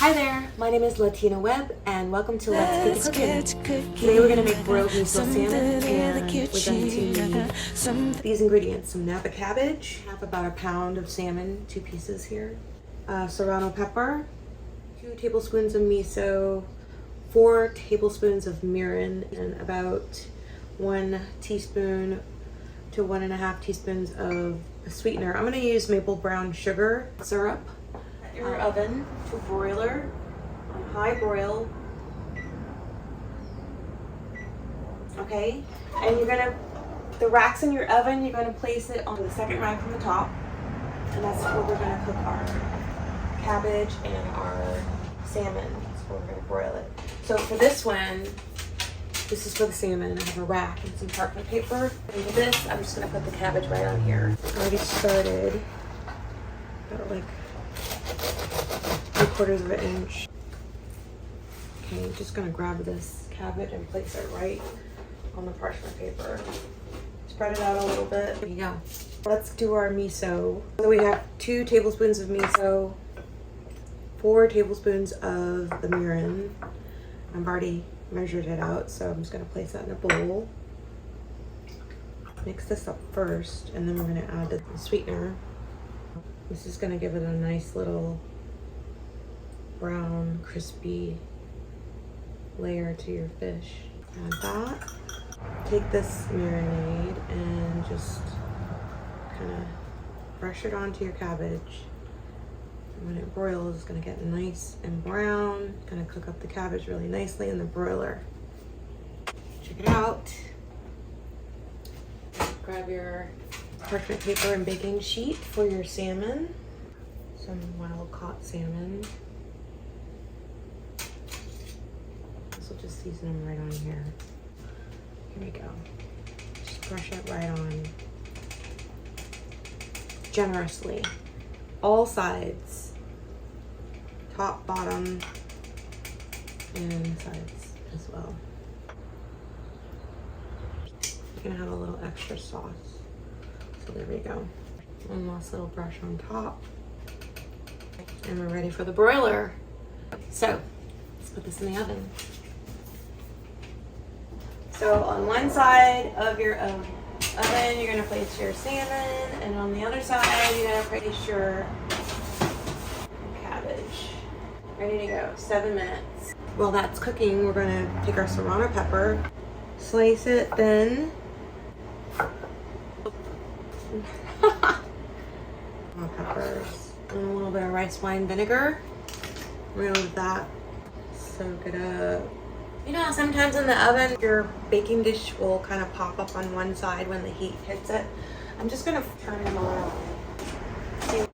Hi there, my name is Latina Webb and welcome to Let's Get To Cookin. Today we're going to make broiled miso salmon and we're going to need these ingredients. Some Napa cabbage, have about a pound of salmon, 2 pieces here, Serrano pepper, 2 tablespoons of miso, 4 tablespoons of mirin, and about 1 teaspoon to 1.5 teaspoons of a sweetener. I'm going to use maple brown sugar syrup. Your oven to broiler on high broil. Okay, and you're gonna, the racks in your oven, you're gonna place it on the second rack from the top, and that's where we're gonna cook our cabbage and our salmon. That's where we're gonna broil it. So for this one, this is for the salmon. I have a rack and some parchment paper. And for this, I'm just gonna put the cabbage right on here. I already started. Got like 3/4 of an inch. Okay, I'm just gonna grab this cabbage and place it right on the parchment paper. Spread it out a little bit. There you go. Let's do our miso. So we have 2 tablespoons of miso, 4 tablespoons of the mirin. I've already measured it out, so I'm just gonna place that in a bowl. Mix this up first, and then we're gonna add the sweetener. This is gonna give it a nice little brown, crispy layer to your fish. Add that. Take this marinade and just kind of brush it onto your cabbage. And when it broils, it's gonna get nice and brown. Gonna cook up the cabbage really nicely in the broiler. Check it out. Grab your parchment paper and baking sheet for your salmon. Some wild caught salmon. This will just season them right on here. Here we go. Just brush it right on. Generously. All sides. Top, bottom, and sides as well. You're gonna have a little extra sauce. So there we go. One last little brush on top. And we're ready for the broiler. So let's put this in the oven. So on one side of your oven, you're gonna place your salmon, and on the other side, you're gonna place your cabbage. Ready to go, 7 minutes. While that's cooking, we're gonna take our Serrano pepper, slice it thin. More peppers and a little bit of rice wine vinegar. We're gonna leave that soak it up. You know, sometimes in the oven, your baking dish will kind of pop up on one side when the heat hits it. I'm just gonna turn them around. See.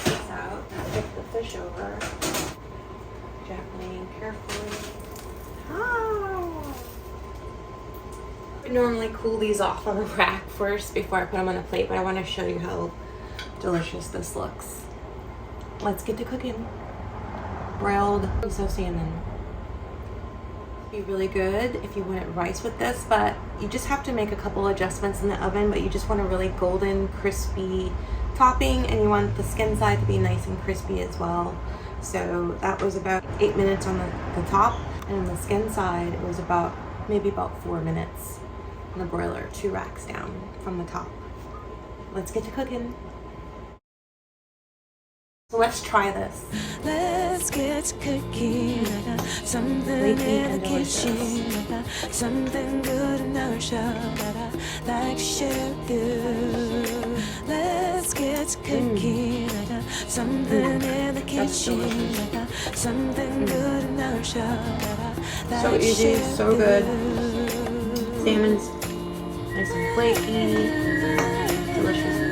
This out. Flip the fish over. Gently and carefully. I normally cool these off on the rack first before I put them on a plate, but I want to show you how delicious this looks. Let's get to cooking. Broiled miso salmon. Be really good if you wanted rice with this, but you just have to make a couple adjustments in the oven, but you just want a really golden, crispy topping, and you want the skin side to be nice and crispy as well. So that was about 8 minutes on the top, and on the skin side, it was maybe about 4 minutes on the broiler, 2 racks down from the top. Let's get to cooking. So let's try this. Let's get to cooking. I got something in the kitchen. I got something good and nourishing that I like to share with you. Let's get to cooking. I got something in the kitchen. I got something good and nourishing that I So like to easy, share so with good. you. Salmon's nice and flaky, delicious.